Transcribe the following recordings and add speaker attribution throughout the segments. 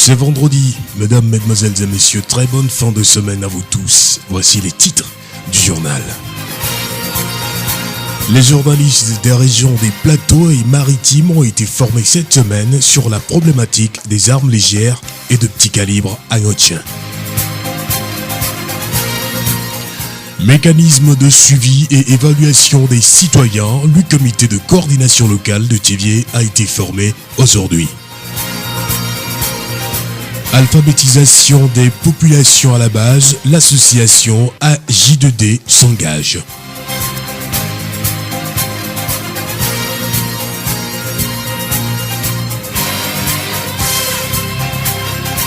Speaker 1: C'est vendredi, mesdames, mesdemoiselles et messieurs, très bonne fin de semaine à vous tous. Voici les titres du journal. Les journalistes des régions des plateaux et maritimes ont été formés cette semaine sur la problématique des armes légères et de petit calibre haïtiens. Mécanisme de suivi et évaluation des citoyens, le comité de coordination locale de Thiviers a été formé aujourd'hui. Alphabétisation des populations à la base, l'association AJ2D s'engage.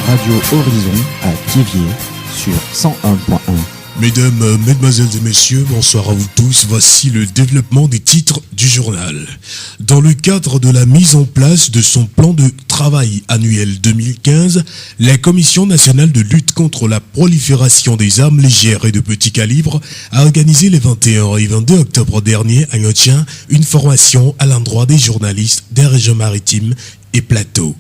Speaker 2: Radio Horizon à Thiviers sur 101.1.
Speaker 1: Mesdames, mesdemoiselles et messieurs, bonsoir à vous tous. Voici le développement des titres du journal. Dans le cadre de la mise en place de son plan de travail annuel 2015, la Commission nationale de lutte contre la prolifération des armes légères et de petit calibre a organisé les 21 et 22 octobre dernier à Notien une formation à l'endroit des journalistes des régions maritimes et plateaux.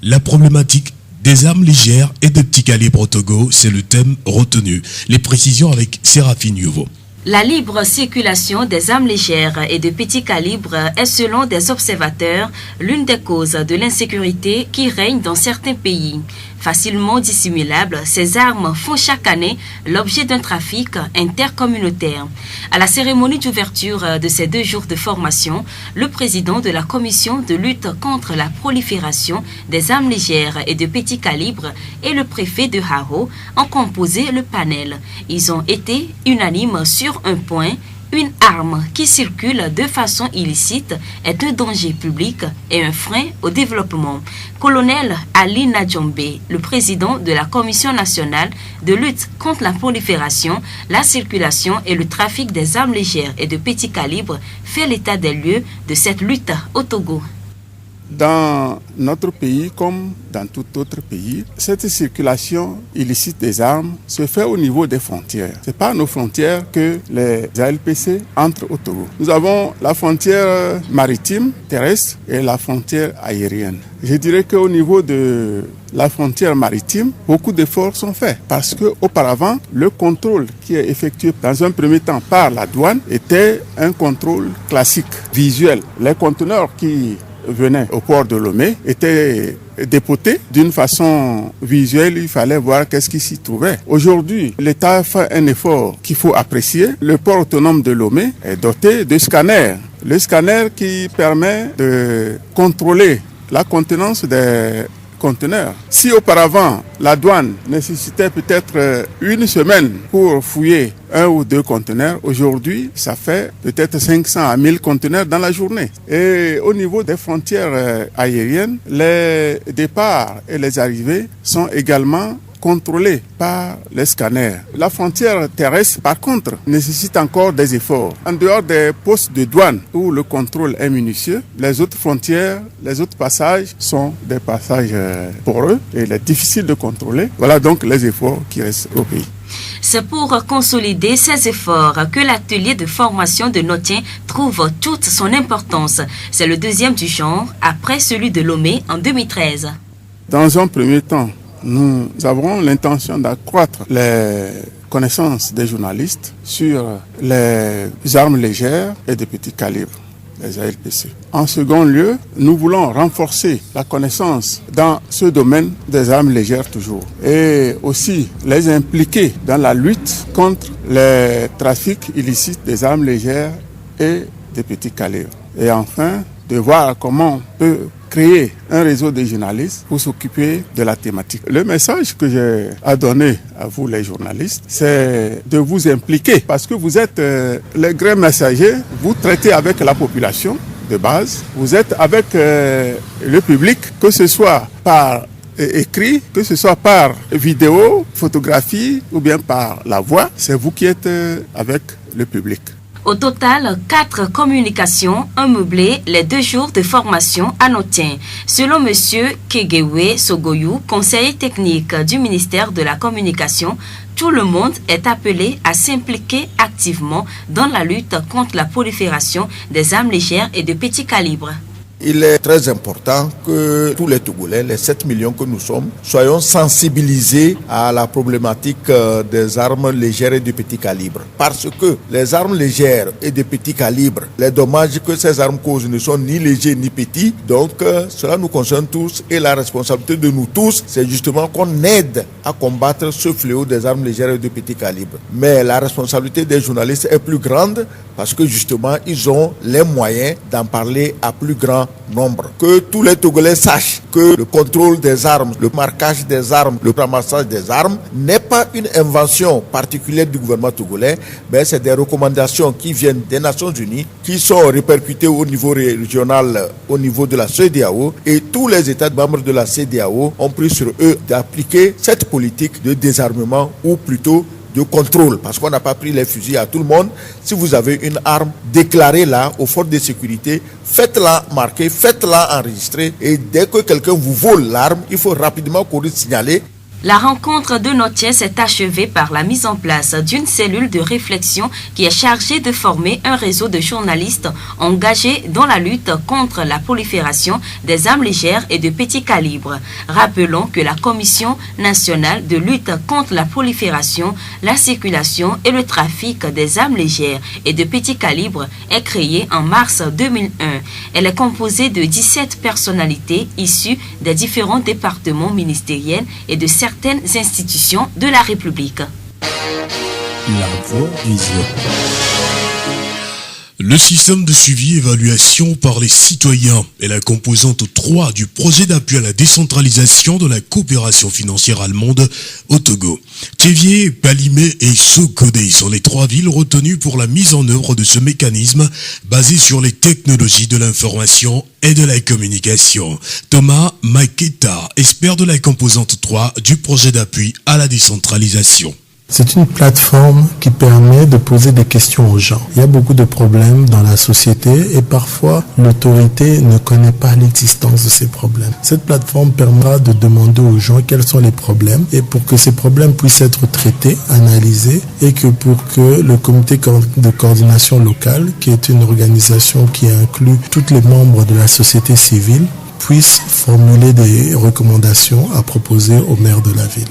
Speaker 1: La problématique des armes légères et de petit calibre au Togo, c'est le thème retenu. Les précisions avec Séraphine Youvo.
Speaker 3: La libre circulation des armes légères et de petit calibre est, selon des observateurs, l'une des causes de l'insécurité qui règne dans certains pays. Facilement dissimulables, ces armes font chaque année l'objet d'un trafic intercommunautaire. À la cérémonie d'ouverture de ces 2 jours de formation, le président de la commission de lutte contre la prolifération des armes légères et de petit calibre et le préfet de Haro ont composé le panel. Ils ont été unanimes sur un point: une arme qui circule de façon illicite est un danger public et un frein au développement. Colonel Ali Nadjombe, le président de la Commission nationale de lutte contre la prolifération, la circulation et le trafic des armes légères et de petit calibre, fait l'état des lieux de cette lutte au Togo.
Speaker 4: Dans notre pays, comme dans tout autre pays, cette circulation illicite des armes se fait au niveau des frontières. C'est par nos frontières que les ALPC entrent au Togo. Nous avons la frontière maritime, terrestre et la frontière aérienne. Je dirais qu'au niveau de la frontière maritime, beaucoup d'efforts sont faits parce qu'auparavant, le contrôle qui est effectué dans un premier temps par la douane était un contrôle classique, visuel. Les conteneurs qui venaient au port de Lomé étaient dépotés d'une façon visuelle, il fallait voir qu'est-ce qui s'y trouvait. Aujourd'hui, l'État fait un effort qu'il faut apprécier. Le port autonome de Lomé est doté de scanners. Le scanner qui permet de contrôler la contenance des conteneurs. Si auparavant, la douane nécessitait peut-être une semaine pour fouiller 1 ou 2 conteneurs, aujourd'hui, ça fait peut-être 500 à 1000 conteneurs dans la journée. Et au niveau des frontières aériennes, les départs et les arrivées sont également contrôlés par les scanners. La frontière terrestre, par contre, nécessite encore des efforts. En dehors des postes de douane où le contrôle est minutieux, les autres frontières, les autres passages sont des passages poreux et il est difficile de contrôler. Voilà donc les efforts qui restent au pays.
Speaker 3: C'est pour consolider ces efforts que l'atelier de formation de Notien trouve toute son importance. C'est le 2e du genre, après celui de Lomé en 2013.
Speaker 4: Dans un premier temps, nous avons l'intention d'accroître les connaissances des journalistes sur les armes légères et de petit calibre, les ALPC. En second lieu, nous voulons renforcer la connaissance dans ce domaine des armes légères toujours et aussi les impliquer dans la lutte contre les trafics illicites des armes légères et de petit calibre. Et enfin, de voir comment on peut créer un réseau de journalistes pour s'occuper de la thématique. Le message que j'ai à donner à vous les journalistes, c'est de vous impliquer parce que vous êtes les grands messagers, vous traitez avec la population de base, vous êtes avec le public, que ce soit par écrit, que ce soit par vidéo, photographie ou bien par la voix, c'est vous qui êtes avec le public.
Speaker 3: Au total, 4 communications ont meublé les 2 jours de formation à Notien. Selon M. Kegewe Sogoyou, conseiller technique du ministère de la Communication, tout le monde est appelé à s'impliquer activement dans la lutte contre la prolifération des armes légères et de petit calibre.
Speaker 5: il est très important que tous les Togolais, les 7 millions que nous sommes, soyons sensibilisés à la problématique des armes légères et de petit calibre. Parce que les armes légères et de petit calibre, les dommages que ces armes causent ne sont ni légers ni petits. Donc cela nous concerne tous et la responsabilité de nous tous, c'est justement qu'on aide à combattre ce fléau des armes légères et de petit calibre. Mais la responsabilité des journalistes est plus grande parce que justement ils ont les moyens d'en parler à plus grand nombre. Que tous les Togolais sachent que le contrôle des armes, le marquage des armes, le ramassage des armes n'est pas une invention particulière du gouvernement togolais, mais c'est des recommandations qui viennent des Nations Unies, qui sont répercutées au niveau régional, au niveau de la CEDEAO, et tous les États membres de la CEDEAO ont pris sur eux d'appliquer cette politique de désarmement ou plutôt de contrôle, parce qu'on n'a pas pris les fusils à tout le monde. Si vous avez une arme, déclarez-la aux forces de sécurité, faites-la marquer, faites-la enregistrer, et dès que quelqu'un vous vole l'arme, il faut rapidement courir signaler.
Speaker 3: La rencontre de Notier s'est achevée par la mise en place d'une cellule de réflexion qui est chargée de former un réseau de journalistes engagés dans la lutte contre la prolifération des armes légères et de petit calibre. Rappelons que la Commission nationale de lutte contre la prolifération, la circulation et le trafic des armes légères et de petit calibre est créée en mars 2001. Elle est composée de 17 personnalités issues des différents départements ministériels et de certaines institutions de la République.
Speaker 2: La voix vision.
Speaker 1: Le système de suivi et évaluation par les citoyens est la composante 3 du projet d'appui à la décentralisation de la coopération financière allemande au Togo. Thévié, Palimé et Sokodé sont les 3 villes retenues pour la mise en œuvre de ce mécanisme basé sur les technologies de l'information et de la communication. Thomas Maketa, expert de la composante 3 du projet d'appui à la décentralisation.
Speaker 6: C'est une plateforme qui permet de poser des questions aux gens. Il y a beaucoup de problèmes dans la société et parfois l'autorité ne connaît pas l'existence de ces problèmes. Cette plateforme permettra de demander aux gens quels sont les problèmes et pour que ces problèmes puissent être traités, analysés et que pour que le comité de coordination locale, qui est une organisation qui inclut tous les membres de la société civile, puisse formuler des recommandations à proposer au maire de la ville.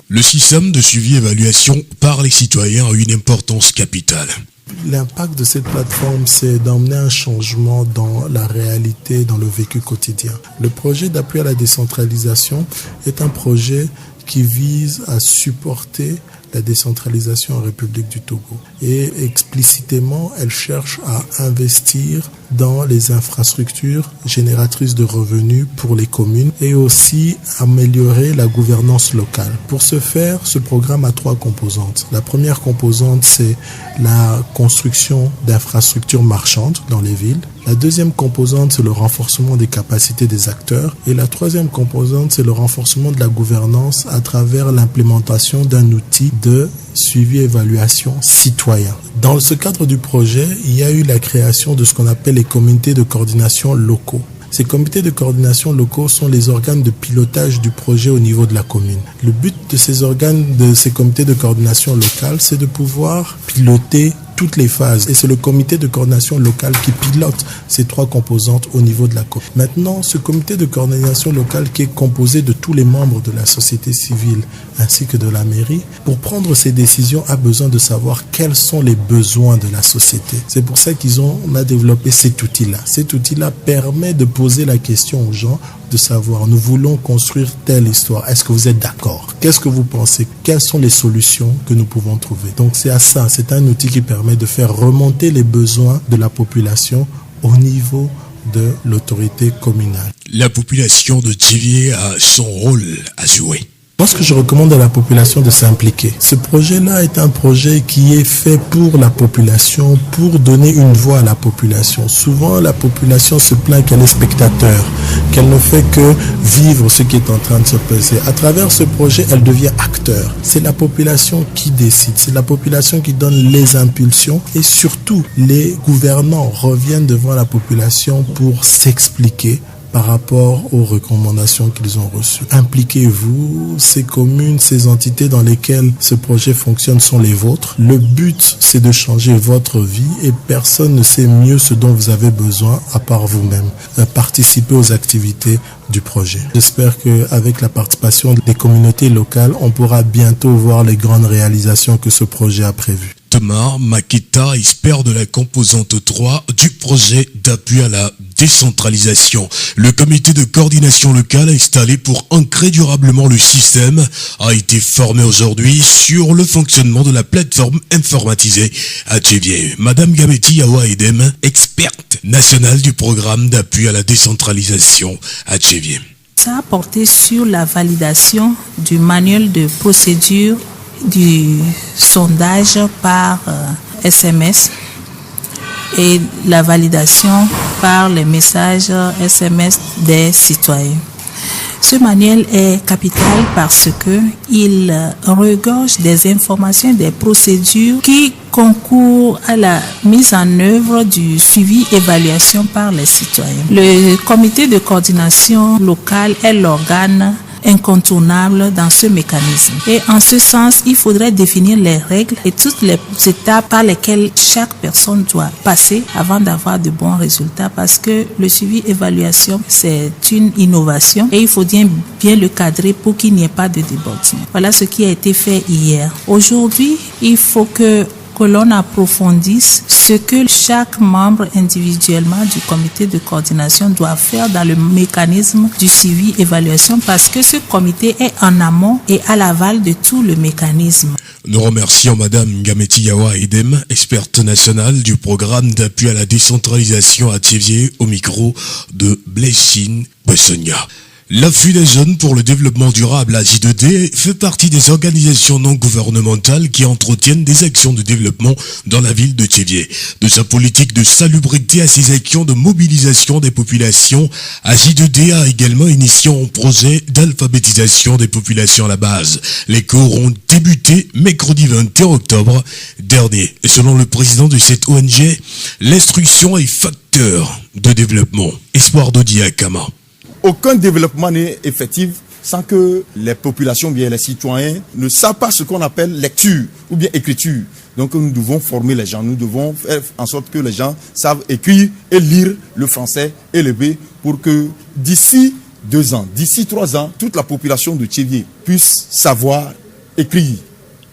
Speaker 1: Le système de suivi-évaluation par les citoyens a une importance capitale.
Speaker 6: L'impact de cette plateforme, c'est d'emmener un changement dans la réalité, dans le vécu quotidien. Le projet d'appui à la décentralisation est un projet qui vise à supporter la décentralisation en République du Togo. Et explicitement, elle cherche à investir dans les infrastructures génératrices de revenus pour les communes et aussi améliorer la gouvernance locale. Pour ce faire, ce programme a 3 composantes. La première composante, c'est la construction d'infrastructures marchandes dans les villes. La deuxième composante, c'est le renforcement des capacités des acteurs. Et la troisième composante, c'est le renforcement de la gouvernance à travers l'implémentation d'un outil de suivi-évaluation citoyen. Dans ce cadre du projet, il y a eu la création de ce qu'on appelle les comités de coordination locaux. Ces comités de coordination locaux sont les organes de pilotage du projet au niveau de la commune. Le but de ces comités de coordination locale, c'est de pouvoir piloter toutes les phases. Et c'est le comité de coordination locale qui pilote ces 3 composantes au niveau de la commune. Maintenant, ce comité de coordination locale qui est composé de tous les membres de la société civile ainsi que de la mairie, pour prendre ces décisions, a besoin de savoir quels sont les besoins de la société. C'est pour ça qu'on a développé cet outil-là. Cet outil-là permet de poser la question aux gens, de savoir, nous voulons construire telle histoire. Est-ce que vous êtes d'accord? Qu'est-ce que vous pensez? Quelles sont les solutions que nous pouvons trouver? Donc c'est à ça, c'est un outil qui permet de faire remonter les besoins de la population au niveau de l'autorité communale.
Speaker 1: La population de Thévié a son rôle à jouer.
Speaker 6: Moi, ce que je recommande à la population de s'impliquer. Ce projet-là est un projet qui est fait pour la population, pour donner une voix à la population. Souvent, la population se plaint qu'elle est spectateur, qu'elle ne fait que vivre ce qui est en train de se passer. À travers ce projet, elle devient acteur. C'est la population qui décide, c'est la population qui donne les impulsions et surtout, les gouvernants reviennent devant la population pour s'expliquer, par rapport aux recommandations qu'ils ont reçues. Impliquez-vous, ces communes, ces entités dans lesquelles ce projet fonctionne sont les vôtres. Le but, c'est de changer votre vie et personne ne sait mieux ce dont vous avez besoin à part vous-même. Participez aux activités du projet. J'espère qu'avec la participation des communautés locales, on pourra bientôt voir les grandes réalisations que ce projet a prévues.
Speaker 1: Thomas Maketa, expert de la composante 3 du projet d'appui à la décentralisation. Le comité de coordination locale installé pour ancrer durablement le système a été formé aujourd'hui sur le fonctionnement de la plateforme informatisée à Tchévié. Madame Gameti Yawa Edem, experte nationale du programme d'appui à la décentralisation à Tchévié.
Speaker 7: Ça a porté sur la validation du manuel de procédure du sondage par SMS et la validation par les messages SMS des citoyens. Ce manuel est capital parce que il regorge des informations, des procédures qui concourent à la mise en œuvre du suivi-évaluation par les citoyens. Le comité de coordination locale est l'organe incontournable dans ce mécanisme. Et en ce sens, il faudrait définir les règles et toutes les étapes par lesquelles chaque personne doit passer avant d'avoir de bons résultats, parce que le suivi-évaluation, c'est une innovation et il faut bien le cadrer pour qu'il n'y ait pas de débordement. Voilà ce qui a été fait hier. Aujourd'hui, il faut que l'on approfondisse ce que chaque membre individuellement du comité de coordination doit faire dans le mécanisme du suivi-évaluation, parce que ce comité est en amont et à l'aval de tout le mécanisme.
Speaker 1: Nous remercions Madame Gameti Yawa Edem, experte nationale du programme d'appui à la décentralisation à Tchévié, au micro de Blessine Bessonia. L'affût des jeunes pour le développement durable à J2D fait partie des organisations non gouvernementales qui entretiennent des actions de développement dans la ville de Tchévié. De sa politique de salubrité à ses actions de mobilisation des populations, J2D a également initié un projet d'alphabétisation des populations à la base. Les cours ont débuté mercredi 21 octobre dernier. Et selon le président de cette ONG, l'instruction est facteur de développement. Espoir d'Odi Akama.
Speaker 5: Aucun développement n'est effectif sans que les populations, bien les citoyens, ne savent pas ce qu'on appelle lecture ou bien écriture. Donc nous devons former les gens, nous devons faire en sorte que les gens savent écrire et lire le français et le B pour que d'ici 2 ans, d'ici 3 ans, toute la population de Tchévié puisse savoir écrire,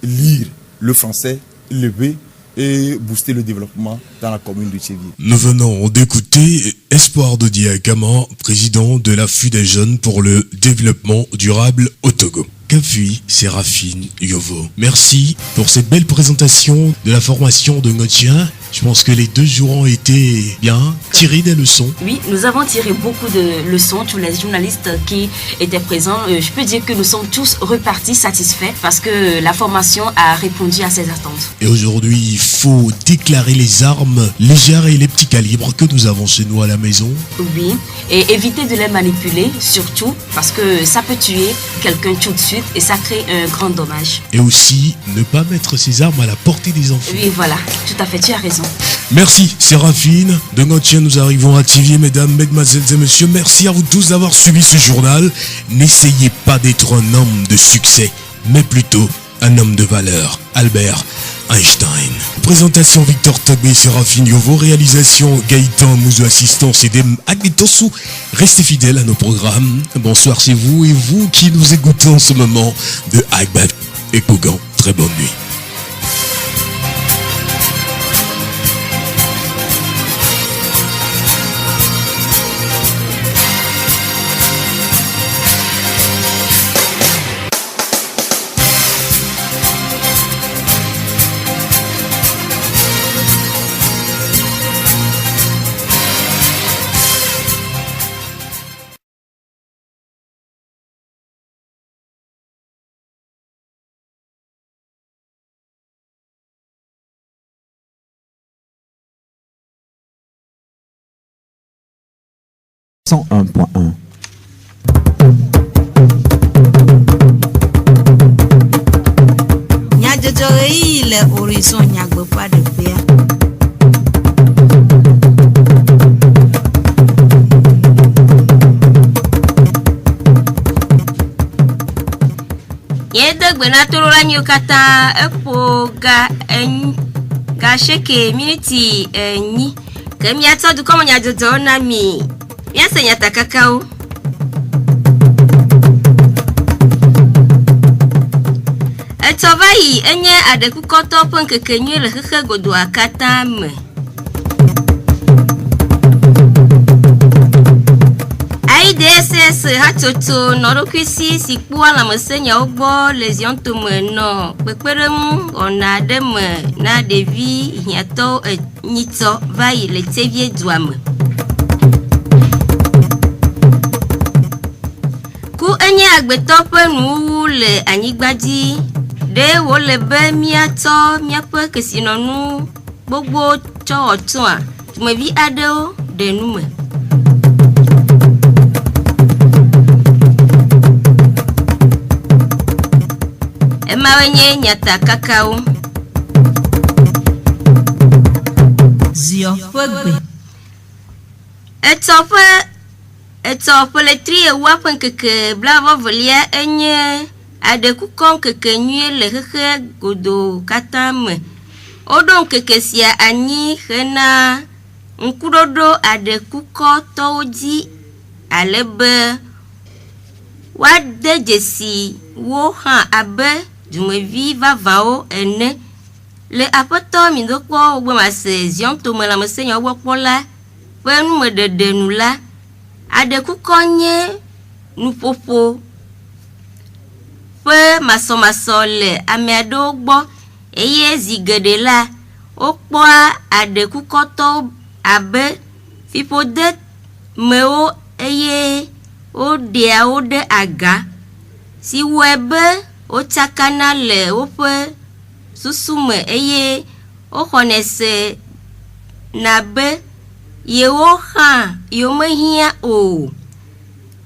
Speaker 5: lire le français, le B et booster le développement dans la commune de Tchévié.
Speaker 1: Nous venons d'écouter Espoir d'Odi Akama, président de l'affût des jeunes pour le développement durable au Togo. Kafi Séraphine Yovo. Merci pour cette belle présentation de la formation de Ngotien. Je pense que les 2 jours ont été bien tirés des leçons.
Speaker 3: Oui, nous avons tiré beaucoup de leçons, tous les journalistes qui étaient présents. Je peux dire que nous sommes tous repartis satisfaits parce que la formation a répondu à ces attentes.
Speaker 1: Et aujourd'hui, il faut déclarer les armes légères et les petits calibres que nous avons chez nous à la maison.
Speaker 3: Oui, et éviter de les manipuler, surtout parce que ça peut tuer quelqu'un tout de suite et ça crée un grand dommage.
Speaker 1: Et aussi, ne pas mettre ces armes à la portée des enfants.
Speaker 3: Oui, voilà, tout à fait, tu as raison.
Speaker 1: Merci Séraphine. De Ngotien, nous arrivons à Tchévié, mesdames, mesdemoiselles et messieurs. Merci à vous tous d'avoir suivi ce journal. N'essayez pas d'être un homme de succès, mais plutôt un homme de valeur. Albert Einstein. Présentation Victor Tobé, Séraphine Yovo. Réalisation Gaëtan Mouzou, assistance et Dem Agnetosu. Restez fidèles à nos programmes. Bonsoir, c'est vous et vous qui nous écoutez en ce moment de Agbat et Kogan. Très bonne nuit.
Speaker 7: Le horizon nyagbe pas de paix.
Speaker 3: gbena toro la nyo kata epo ga sheke minute enyi kemi ato du komo nya dodo na mi ya se nya takakao eto bayi enye adekukoto pon kekenyu le keke godo akata me IDSS hatoto norokwisi sikpu ala mosenya ogbo lesion to no peperemu ona dem na devi hiato nyito vai le tevie duam ku enye agbeto penu le anyigbadi de wo le be miato miape kesinonu gbogbo cho otun a tumevi adeo de nume mawenye nyata kakao
Speaker 7: zio fegbe
Speaker 3: etope le tri wapen keke blavo volia enye adekukon keke nye le keke godo katame odon keke sia anyi hena nkudodo adekuko toji alebe wade jesi wo han abe Jumevi va vao ene le apoto mi dokpo ogbe ma se zion to me la me se yan wopo la pe nu me dede nu la adekuko nye nu popo pe maso le ameado gbo eye zigede la opo adekuko to abe fipo de meo eye o de aga si webe o chakana le ope susume eye o konese nabe ye o ha yo mehia o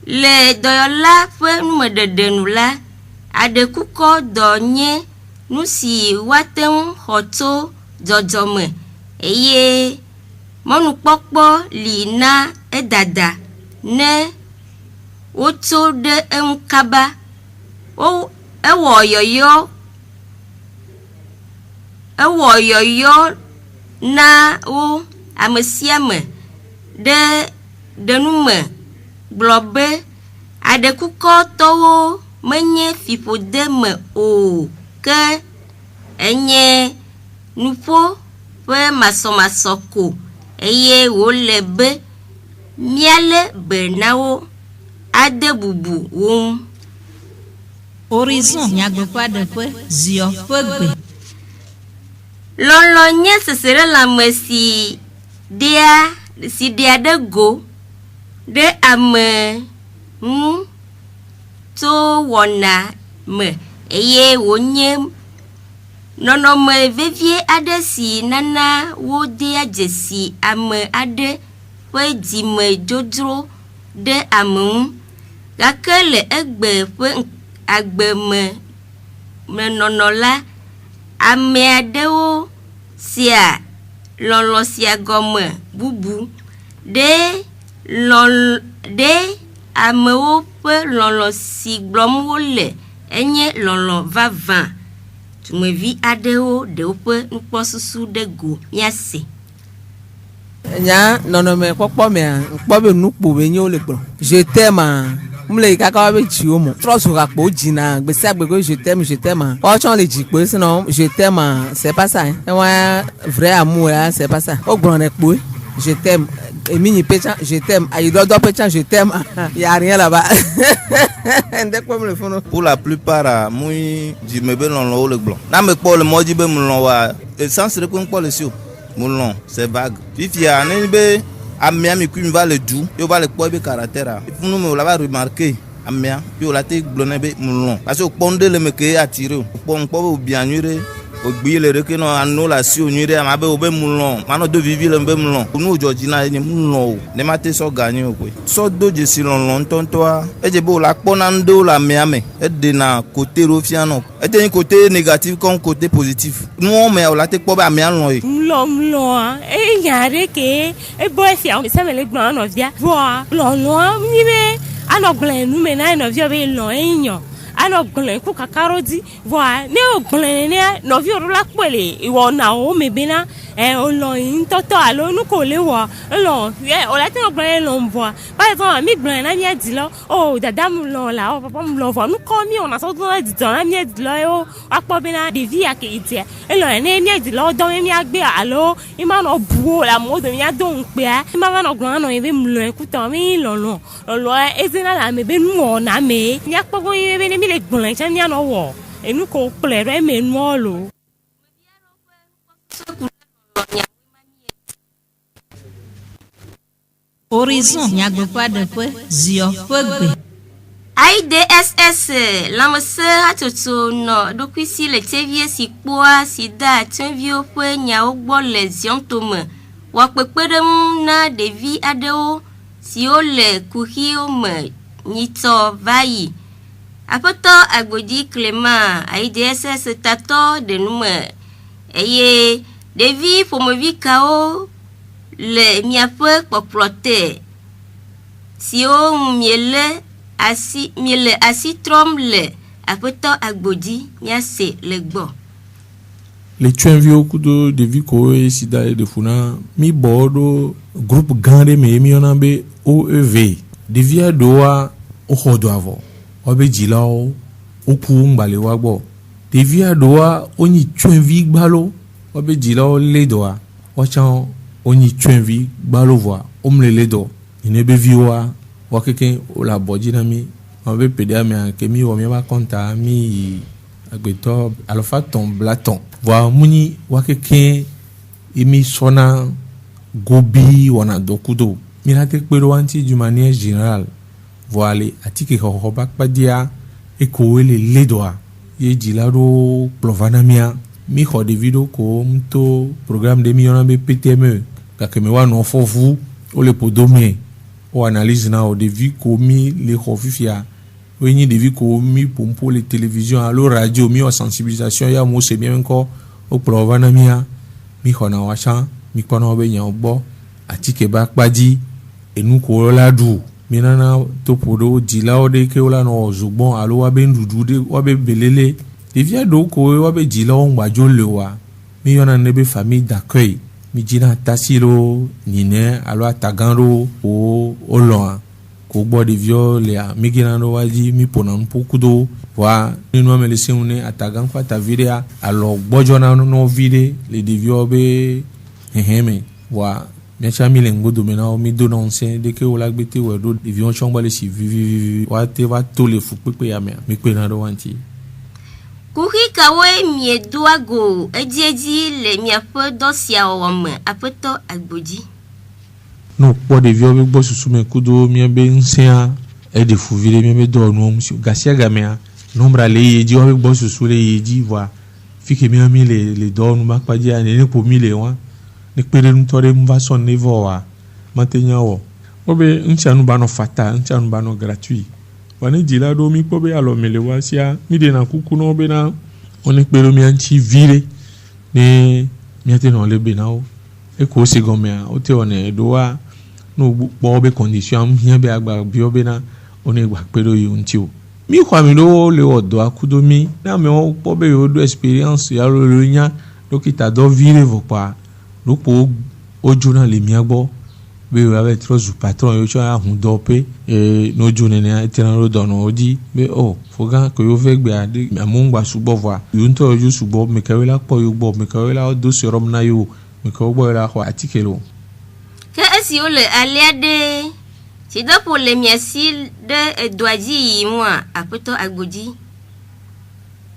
Speaker 3: le doyola fe nume dedenula adekuko donye nusi waten hoto jojome eye monu popo lina edada ne oto de enkaba o ewo yoyo na o amesiame de nume blobe adekuko towo menye fipode me o ke enye nupo pe masoko eye wo lebe miale benawo adebubu won
Speaker 7: horizon nyagbepa de pe zio fegbe
Speaker 3: lolo nye sesere la mesi dia de go de ame to wona me eye wonye nono me vevie ade si nana wo dia jesi ame ade we di me jodro de amu gakele egbe pe agbe me nonola ame adewo sia lolo sia gome bubu de amewo pe lolo si glomwo le enye lolo vava tumevi adewo de ope npo susu de go miase
Speaker 8: nya nono me popo me npo be nupo be nyo le gbon je t'aime mle kaka be ji o mo trosu ka po jina gbese agbego je t'aime o chon le ji pe sinon je t'aime c'est pas ça un vrai amour là c'est pas ça o gbon ne po je t'aime Emini Péchan, je t'aime. Aïdodo Péchan, je t'aime. Il n'y a rien là-bas.
Speaker 9: Pour la plupart, moi, je me bats dans le blanc. Là, je parle le mot du blanc. Et sans se répondre pas le sur. Moulon, c'est vague. Si il y a un ennemi, Amiens, qui va le doux, il va le poids de caractère. Pour nous, on l'a remarqué. Amiens, il a été blonné, moulon. Parce que pondé le mec est attiré. On peut bien nuire. Ogbi le reke no anu la si onyire amabe obe mulon mano do vivi le mbe mulon unu Georgina ni mulon ne mate so gagner okwe so do je si lon tonto a eje bo la pona ndo la meame e de na côté rofiano e de côté négatif comme côté positif nous on me la te po ba me alon e
Speaker 10: mulon e yare ke e bo fi a se me le gbon no via bo lon ni be anoglen nu me na no via be lon enyo ano glen ku kakarodi wa ne o glen ne no vi orula pele iwo na o mebena olo yin toto alo nu ko le wo lo o la ti o glen lo nbo ba ton mi glen na mi edi lo o dada mu lo la o papa mu lo fo nu ko mi ona so don edi ton na mi edi lo o apo bena de vi ake ite lo ne mi edi lo don mi agbe alo ima no buo la mo do mi adon pe ima ma no glen no ebe mu lo ku ton mi lo ezina la me be nu na me ya pogo ye be ne mi le glen chen ya no wo enu ko plere me nu lo
Speaker 7: Horizon nyagbe pa de pe zio pegbe
Speaker 3: IDSS lamse atoto no dokwisi le tevie si poa si da tenvio pe nya ogbo lesion tome wa pepedem na devi adeo si o le kuhi o me nito vayi apoto agbodi Clément IDSS tato de nume eye devi pomovi kao le miape poplote si o miele asitrom le apoto agbodi miase le gbo
Speaker 2: le tuenvio kudo devi ko e sida de funa mi bodo groupe grande me mi onambe OEV devia doa o hodo avo obe jilao oku ngbale wa gbo devia doa oni tuenvi gbalo obe jilao le doa ochan oni tuenvi gbalo voa omle do inebe viwa wakeke o la boji na mi obe pedia mi anke mi wo mi ba konta mi agbeto alofa ton blaton voa muni wakeke imi sona gobi wana dokudo mirate kpero anti du manière générale voile atike ko bakpadia e ko ele ledoa ye jilaro plovanamia mi ho de video ko mto programme de million be PTME ka keme wa no fofu o le podome o analyse na o de vie ko mi le hofifia o ni de vie ko mi pompo le télévision alo radio mi o sensibilisation ya mo se bien encore o plovanamia mi ho na wacha mi kono be nya ogbo atike bakpadi enu ko la du minana to podo jila de ke ola no zugbon alo wa be ndudu de wa be belele devia do ko wa be jila on gbajo le wa mi yona nebe famille d'accueil mi jina tasilo nine alo atagando o olon ko gbo de viole a mi gina no waji mi ponan pokudo wa ninu amele seune atagan kwa ta videa alo gbojo na no vide le devio be heheme wa Miacha mi lengo domena o mi dononse de ke o lagbete we do divion chongba le si vivi wa te va to le fu pepe ya mi pe na do wanti
Speaker 3: kuhi kawe mi eduago ejeji le mi apo dosia o me apoto agbodi
Speaker 2: no po de vio be gbo susu me kudo mi be nsia e de fu vile mi be do no msi gasia gamea nombra le yeji o be gbo susu le yeji wa fike mi le do no ma pa dia ne po mi le wa ne pere ntore mva son niveau wa matenya wo obe nchanu bano fata nchanu bano gratuit wane jila do mi pobe alo mele wasia mi de na kuku no be na one pere mi anchi vire ne mi ate no le be na o e ko se gomea o te one do wa no bo be condition mi be agba bi obe na one gba pere yo nti o mi kwa mi do le odo akudo mi na me o pobe yo do experience ya lo nya dokita do vire vo pa lupo ojuna le miagbo be we ave trozu patron yo cho ahun do pe no june ne etena ro dono odi be o foga ko yo fe gbe ade amungba subo voa yo nto yo subo me kawela po yo gbo me kawela do serum na yo me ko gbo la ho atikelo
Speaker 3: ke esi o le aliade ti do pour le miasi de doaji moi apoto agbodi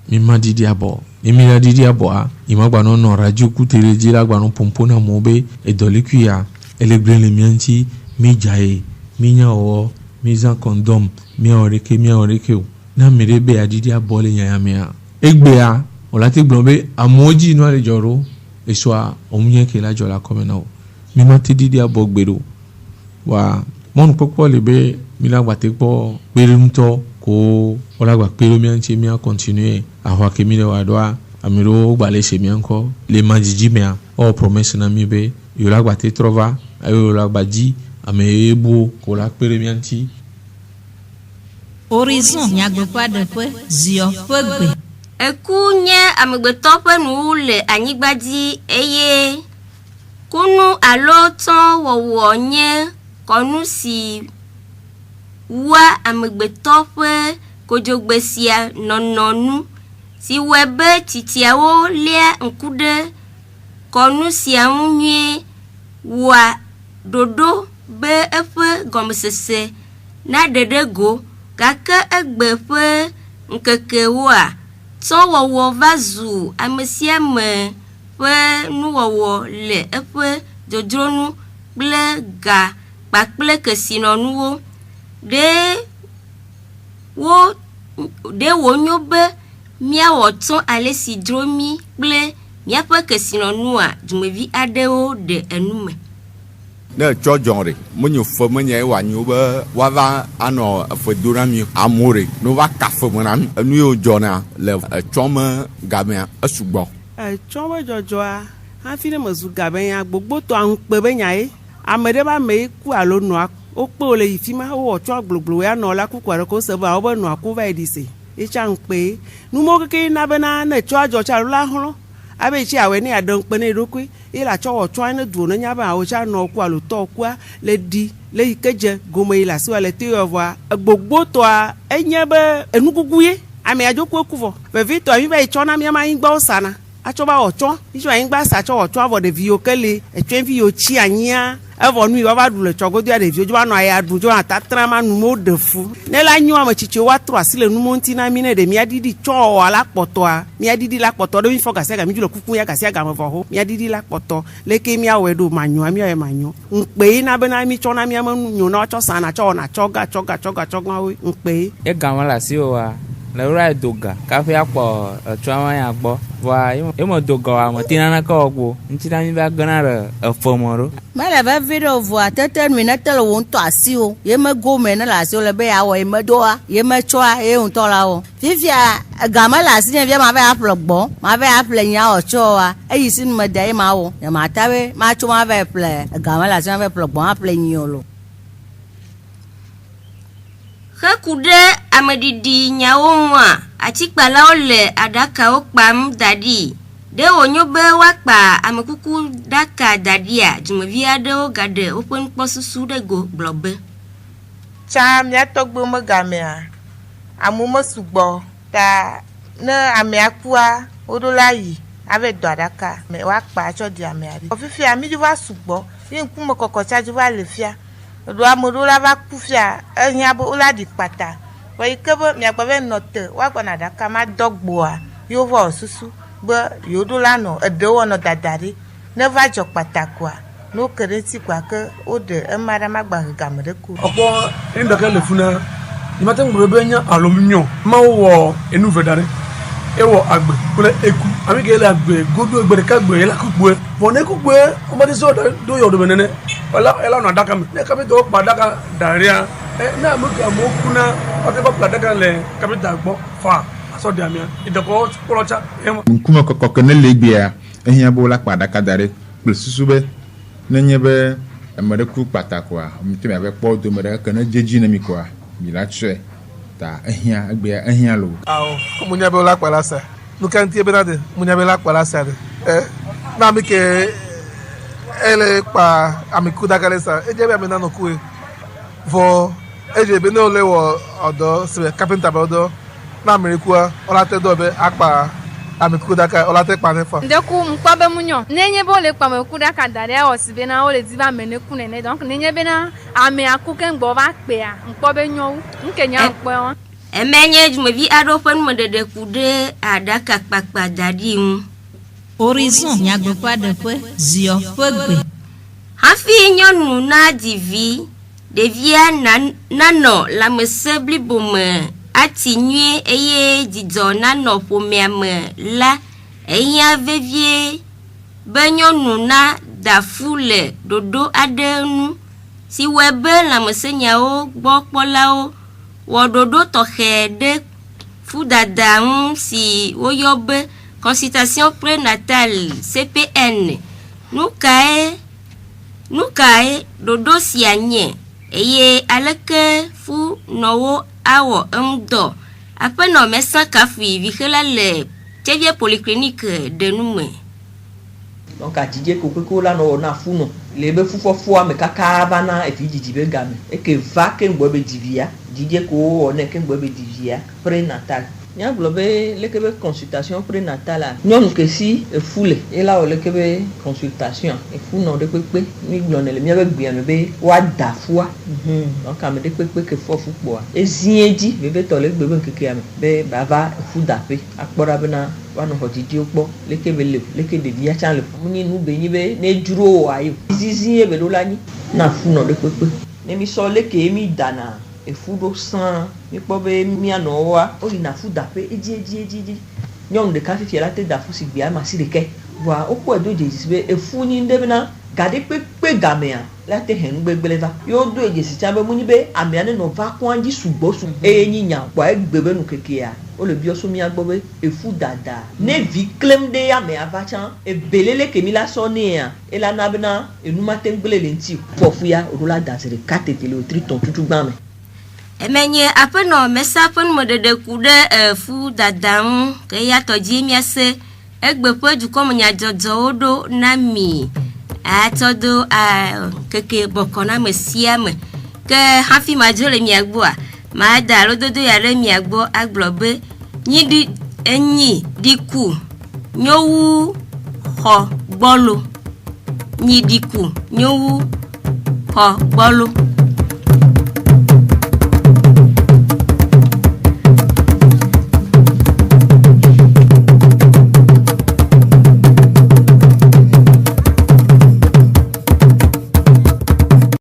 Speaker 2: mi ma didi abo emi la didi abo a imagba no radio kutere jira gba no pompona mobe e dolikuya elegbre le mianti mi jae mi nya o mi za condom mi oreke o na merebe adidi abo le nya me a egbe a olati gbonbe amoji no ale joro eso a omunye ke la jola komena o mi ma ti didi abo gbero wa mon popo le be mi la gba te po gbere nto ko olagba pelo mi anche mi a continuer a wa ke mi le wa doa amiro gbale se mi anko le majiji me a o promesse na mi be yo lagba te trova ayo lagba ji ame ebu ko la pere mi anti
Speaker 7: Horizon nyagbeƒa ɖeƒe ziɔ ƒe gbe.
Speaker 11: Eku nye amegbetɔ ƒe nuwu le anyigba dzi eye kunu alo tɔ wɔwɔ nye kɔnu si wua amegbetɔ ƒe kodzogbe sia nɔnɔnu si wɔe be tsitsiawo lia ŋku ɖe kɔnu sia ŋu nyuie wɔa ɖoɖo be eƒe gɔmesese na ɖeɖe go gake egbe ƒe ŋkekewoa tɔwɔwɔ va zu ame sia ame ƒe nuwɔwɔ le eƒe dzodzronu kple ga kpakple kesinɔnuwo ɖe wonyo be míawɔ tɔ ale si dzro mí kple míaƒe kesinɔnua dumevi aɖewo ɖe enume.
Speaker 12: Ne tsɔ dzɔnre menyo femenye wòanyo be woava anɔ efe do na mi amewo re ne wova ka feme na mi enu yiwo dzɔna le etsɔme gamea esugbɔ.
Speaker 13: Etsɔ be dzɔdzɔa hafi ne mezu gamea gbogbotɔ aŋukpe be nya ye ame ɖe be ame yi ku alo nɔa wokpe wo le yi fi ma wowɔ tsɔ gbloglo ya nɔ la kuku aɖe ko se be wobe nɔa ku va yi ɖi se etsa aŋukpe numo keke na bena ne tsɔ adzɔ tsa alo la hlɔ abe tsi awɛ ne aɖe ŋukpe ne ɖokui ye la tsɔ wɔ tsɔ ne du ne nya be awo tsa nɔ ku alo tɔ kua le ɖi le yi ke dze gome yi le asiwa le te yɔvɔa gbogbotɔa enye be enukuku ye ame adzokue ku vɔ vevitɔ mi va yi tsɔ na míama anyigbawo sana atsɔ ba wɔ tsɔ itsɔ anyigba sa tsɔ wɔ tsɔ avɔ ɖeviwo ke le etsɔvi yiwo tsi anyia evɔ nu yi wava ɖu le tsɔgodoa ɖeviwo dzo va nɔ aya ɖu dzo atatra ma numo ɖe fu ne la nyo ame tsitsiwo woatrɔ asi le numo ŋuti na mi ne ɖe míaɖiɖi tsɔ la kpɔtɔa míaɖiɖi la kpɔtɔ ɖe mi fɔ gasia gami dzo le kuku ya gasia game vɔ ho míaɖiɖi la kpɔtɔ leke míawɔe ɖo manyoa míawɔe manyo ŋukpe na bena mi tsɔ na míame nyo na tsɔ sana tsɔ wɔna tsɔgawo ŋukpe
Speaker 14: e game le asiwoa le wura doga kafe akpɔ etsɔa ya gbɔ vɔa eme doga wa me tina na ke wɔgbo ŋuti na mi va gena ɖe efeme ɖo
Speaker 15: mele vevi ɖe vɔa tete mi ne te le wo ŋutɔ asiwo ye me gome ne le asiwo le be yeawɔ ye medoa ye metsɔa ye ŋutɔ la wɔ fifia game le asi ne via ma va aƒle gbɔ ma va aƒle nya wɔtsɔa eyi si nu me da ye ma wɔ nye ma ta be ma tso ma va ƒle game le asi ma va ƒle gbɔ ma ƒle nyi lo.
Speaker 11: Heku ɖe ameɖiɖi nyawo ŋua atikpalawo le aɖakawo kpam da ɖi ɖe wonyo be woakpa amekuku ɖaka da ɖia dumevi aɖewo gaɖe woƒe nukpɔsusu ɖe go gblɔ be
Speaker 16: tsa míatɔgbewo megamea amewo mesugbɔ ta ne amea kua woɖo la yi ave dɔ aɖaka me woakpa tsɔ di amea ɖi fifia mi dzo va sugbɔ ye ŋkume kɔkɔ tsa dzo va le fia ɖo ame ɖewo la va ku fia ehiã be wola ɖi kpata vɔ yi ke be miagba va nɔ te woagbɔna aɖaka ma dɔ gboa yewo vɔ susu be yewoɖo la nɔ eɖewo nɔ dada ɖi ne va dzɔ kpata koa ne woke ɖe ŋuti koa ke woɖe ema ɖe magba he game ɖe ko.
Speaker 17: Ɔkpɔ eŋdake le funa yimate ŋgblɔ be nye aluminium mawo wɔ enu ve da ɖe ewɔ agbe kple eku ami ke le agbe godo egbe ɖeka gbe ela kukue vɔ ne kukue womete se do yɔ ɖome nene ela nɔ aɖaka me ne kapita wokpa aɖaka da ɖia ne amewo kuna wate va kpa aɖaka le kapita gbɔ fa asɔ de amia idekɔ kplɔ tsa ema.
Speaker 18: Ŋkume kɔkɔ ne le gbea ehiã be wola kpa aɖaka da ɖe kple susu be nenye be ame ɖe ku kpata koa mete mi ave kpɔ dome ɖe ke ne dzedzi ne mi koa mi la tsɔe ta ehiã egbea ehiã lo.
Speaker 17: Awo munya be wola kpa la sa nukantie be na de munya be la kpa la sa de na mi ke ele kpa amiku ɖaka le sa edze be ame nanɔ kue vɔ edze be ne wole wɔ ɔdɔ sebe kapenta be ɔdɔ na amerekua wola te dɔ be akpa amiku ɖaka wola te kpa ne fa.
Speaker 19: Ndeku mkpɔ be munyɔ nenye be wole kpa amiku ɖaka da ɖe awɔ si be na wole di va ame ne ku nene donc nenye be na ame aku ke ŋgbɔ va kpea mkpɔ be nyɔwu nke nya mkpɔ wa.
Speaker 11: Eme nye dumevi aɖewo ƒe numeɖeɖe ku ɖe aɖaka kpakpa da ɖi ŋu.
Speaker 7: Horizon nyagbeƒa ɖeƒe ziɔ ƒe gbe.
Speaker 11: Hafi nyɔnu na divi ɖevia nanɔ lãmesẽ blibo me ati nyuie eye dzidzɔ nanɔ ƒomea me la ehiã vevie be nyɔnu na dafu le ɖoɖo aɖe nu si wɔe be lãmesẽnyawo gbɔ kpɔlawo wɔ ɖoɖo tɔxɛ ɖe fudada ŋu si woyɔ be consultation prénatale CPN. Nukae ɖoɖo sia nye eye aleke fu nɔwo awɔ ŋdɔ aƒenɔ mɛsã kafui vixela le tevie polyclinique de nume.
Speaker 20: Donc a didie kokoko la no na funo le be fufofo ame kaka bana e fi didi be game e ke va ke ngbo be divia didie ko one ke ngbo be divia prénatal nya globe le ke be consultation prénatale nyonu ke si e fule e la o le ke be consultation e funo de pepe ni glonele mi be gbe ame be wa da fua donc ame de pepe ke fofu po e zienji be to le gbe be keke ame be bava fu da pe akpora bena wanu hotidi okpo leke de via chanle muni nu be ni be ne duro ayo zizi e be lo lani na funo de pepe ne mi so leke mi dana e fudo san mi po be mi anowa o ina fu da pe eji nyon de ka fi la te da fu si gbe ama si de ke wa o po edo de be e fu ni nde bena gade pepe gamea la te hen gbegbele va yo do eje si chambe muni be ami ane no va ko anji sugbo su e yin nya kwa gbebe nu keke ya o le bio so mi agbobe e fu dada ne vi klem de ya me avachan e belele ke mi la so ne ya e la na bena e nu maten gbele le nti fofu ya o la dasere katetele o triton tutu gba me
Speaker 11: emenye aƒenɔ mesa ƒe numedede ku ɖe fu dada ŋu ke ya tɔdzi miase egbe ƒe dukɔme nyadzɔdzɔwo ɖo na mi atɔ do keke bɔkɔ na me sia me ke hafi madzo le mia gbɔa mada alododo ya ɖe mia gbɔ agblɔ be nyi enyi diku nyowu xɔ gbɔlo nyi diku nyowu xɔ gbɔlo